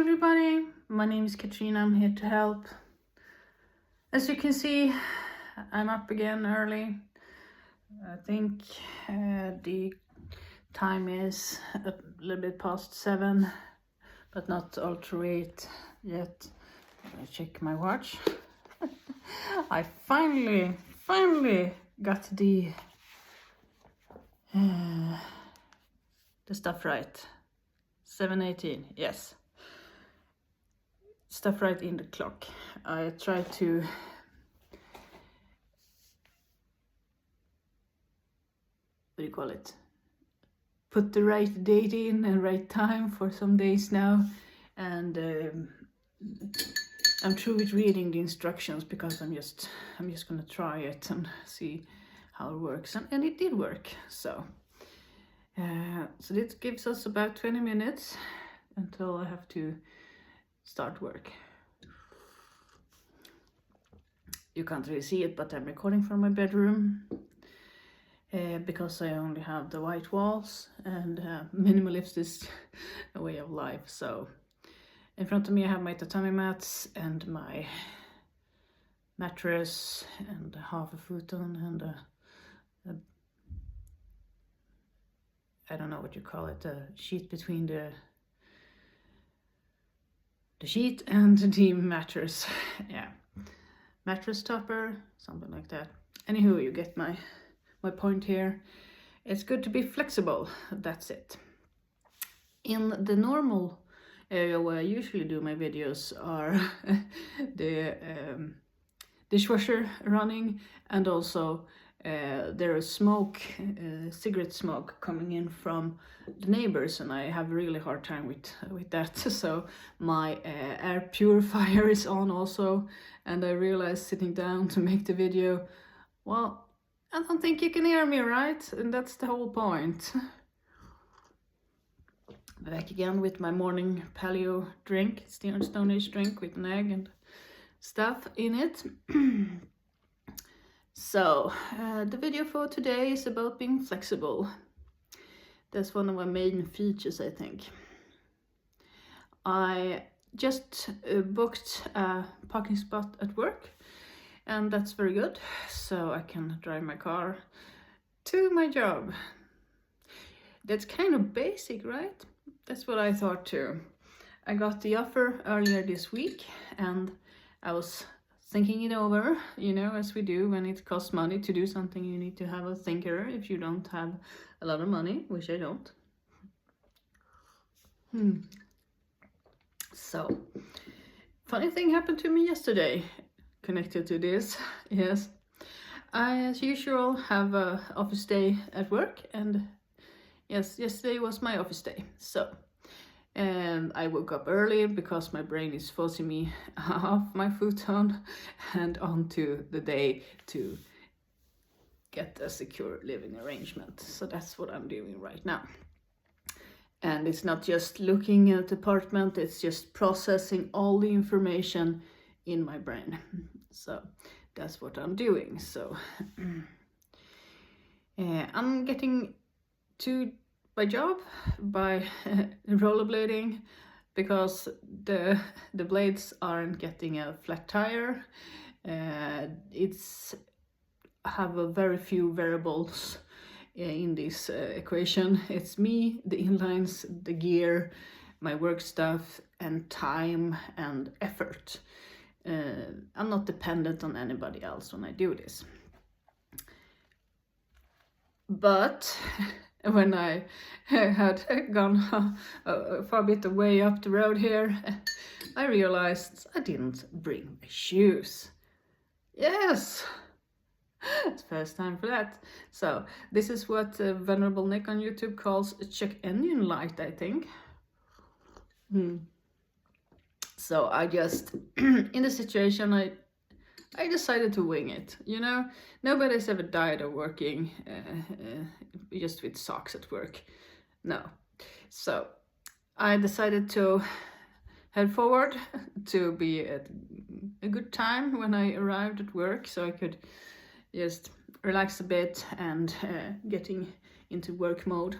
everybody, my name is Katrina, I'm here to help. As you can see, I'm up again early. I think the time is a little bit past 7, but not ultra late yet. I check my watch. I finally got the stuff right. 7:18, yes. Stuff right in the clock. I tried to put the right date in and right time for some days now, and I'm through with reading the instructions because I'm just gonna try it and see how it works, and it did work. So this gives us about 20 minutes until I have to start work. You can't really see it, but I'm recording from my bedroom because I only have the white walls, and minimalist is a way of life. So in front of me I have my tatami mats and my mattress and half a futon and a I don't know what you call it, a sheet between the sheet and the mattress. Yeah, mattress topper, something like that. Anywho, you get my point here. It's good to be flexible, that's it. In the normal area where I usually do my videos are the dishwasher running, and also there is smoke, cigarette smoke coming in from the neighbors, and I have a really hard time with that. So my air purifier is on also, and I realized sitting down to make the video, well, I don't think you can hear me, right? And that's the whole point. Back again with my morning paleo drink, Stone Age drink with an egg and stuff in it. So the video for today is about being flexible. That's one of my main features, I think. I just booked a parking spot at work, and that's very good, so I can drive my car to my job. That's kind of basic, right? That's what I thought too. I got the offer earlier this week, and I was thinking it over, you know, as we do when it costs money to do something. You need to have a thinker if you don't have a lot of money, which I don't. So, funny thing happened to me yesterday connected to this. Yes, I, as usual, have a office day at work, and yes, yesterday was my office day. So I woke up early because my brain is forcing me off my futon and onto the day to get a secure living arrangement. So that's what I'm doing right now. And it's not just looking at the apartment, it's just processing all the information in my brain. So that's what I'm doing. So I'm getting to my job by rollerblading because the blades aren't getting a flat tire. It's have a very few variables in this equation. It's me, the inlines, the gear, my work stuff, and time and effort. I'm not dependent on anybody else when I do this. But when I had gone a far bit away up the road here, I realized I didn't bring my shoes. Yes! It's first time for that. So this is what Venerable Nick on YouTube calls a check engine light, I think. So I just, in the situation, I decided to wing it. You know, nobody's ever died of working just with socks at work. No. So I decided to head forward to be at a good time when I arrived at work, so I could just relax a bit and getting into work mode.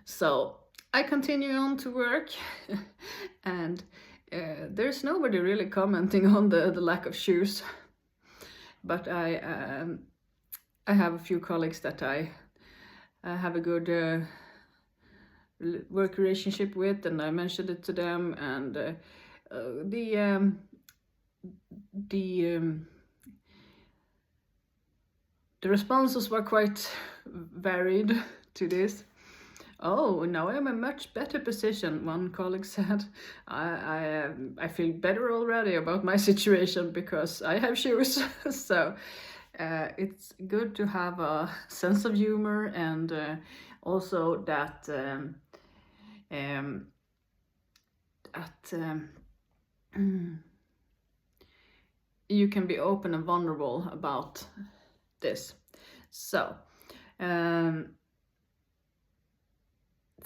So I continue on to work, and there's nobody really commenting on the lack of shoes. But I have a few colleagues that I have a good work relationship with, and I mentioned it to them, and the responses were quite varied to this. Oh, now I'm in a much better position, one colleague said. I feel better already about my situation because I have shoes. So it's good to have a sense of humor, and also that you can be open and vulnerable about this. So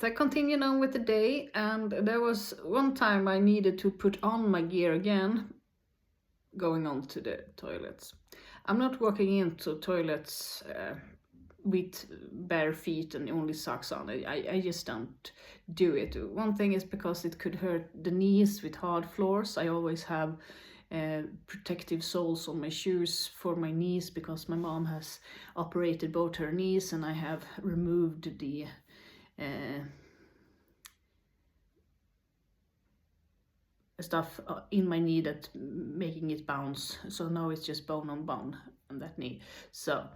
I continued on with the day, and there was one time I needed to put on my gear again, going on to the toilets. I'm not walking into toilets with bare feet and only socks on. I just don't do it. One thing is because it could hurt the knees with hard floors. I always have protective soles on my shoes for my knees because my mom has operated both her knees, and I have removed the stuff in my knee that making it bounce. So now it's just bone on bone on that knee. So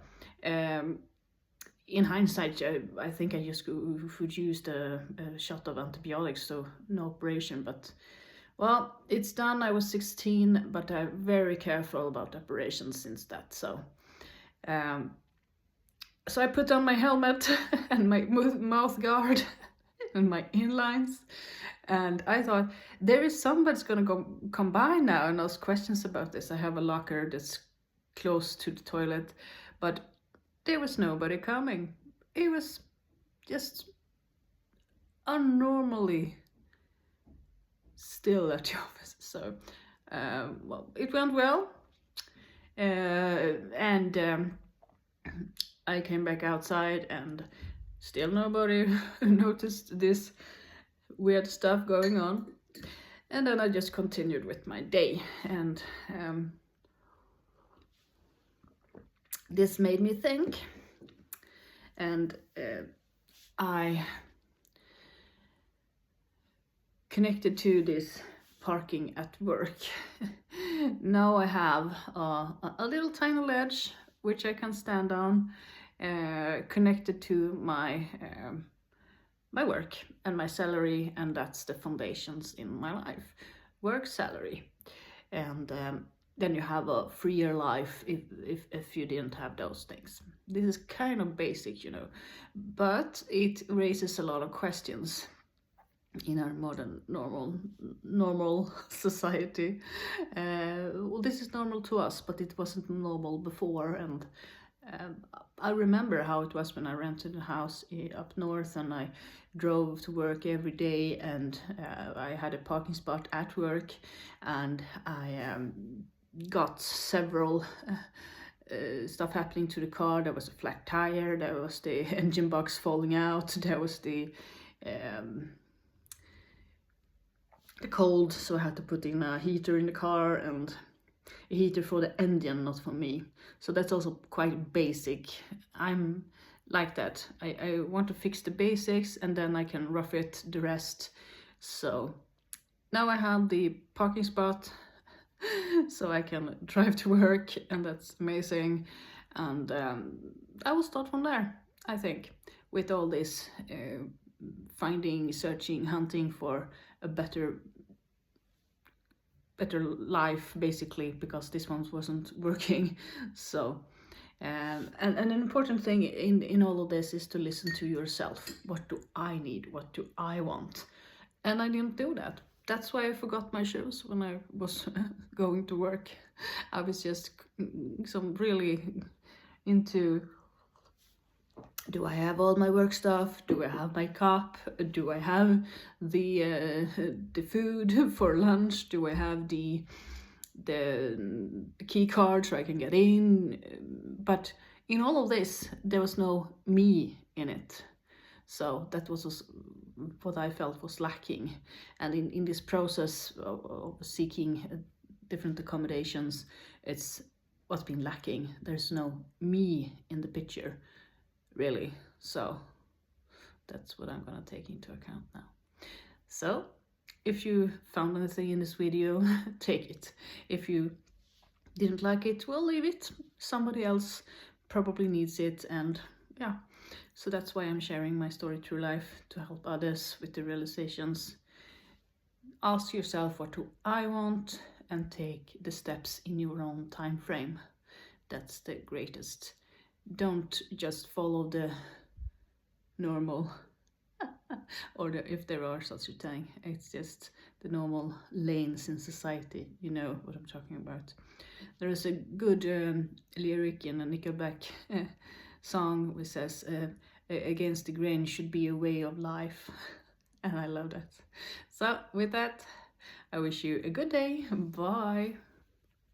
in hindsight, I think I just would use a shot of antibiotics, so no operation. But well, it's done. I was 16, but I'm very careful about operations since that. So so I put on my helmet and my mouth guard and my inlines, and I thought there is somebody's gonna come by now and ask questions about this. I have a locker that's close to the toilet, but there was nobody coming. It was just unnormally still at the office. So well, it went well, and I came back outside, and still nobody noticed this weird stuff going on. And then I just continued with my day, and this made me think, and I connected to this parking at work. Now I have a little tiny ledge which I can stand on, connected to my my work and my salary, and that's the foundations in my life: work, salary, and then you have a freer life if you didn't have those things. This is kind of basic, you know, but it raises a lot of questions in our modern normal society. Well, this is normal to us, but it wasn't normal before. And I remember how it was when I rented a house up north, and I drove to work every day, and I had a parking spot at work, and I got several stuff happening to the car. There was a flat tire, there was the engine box falling out, there was the cold, so I had to put in a heater in the car, and a heater for the engine, not for me. So that's also quite basic. I'm like that. I want to fix the basics, and then I can rough it the rest. So now I have the parking spot so I can drive to work, and that's amazing. And I will start from there, I think, with all this finding, searching, hunting for a better life, basically, because this one wasn't working. So and an important thing in all of this is to listen to yourself. What do I need? What do I want? And I didn't do that. That's why I forgot my shoes when I was going to work. I was just really into, do I have all my work stuff? Do I have my cup? Do I have the food for lunch? Do I have the key card so I can get in? But in all of this, there was no me in it. So that was what I felt was lacking. And in this process of seeking different accommodations, it's what's been lacking. There's no me in the picture, really. So that's what I'm gonna take into account now. So if you found anything in this video, take it. If you didn't like it, well, leave it. Somebody else probably needs it, and yeah. So that's why I'm sharing my story through life, to help others with the realizations. Ask yourself, what do I want, and take the steps in your own time frame. That's the greatest. Don't just follow the normal or if there are such a thing. It's just the normal lanes in society. You know what I'm talking about. There is a good lyric in a Nickelback song which says, against the grain should be a way of life. And I love that. So with that, I wish you a good day. Bye.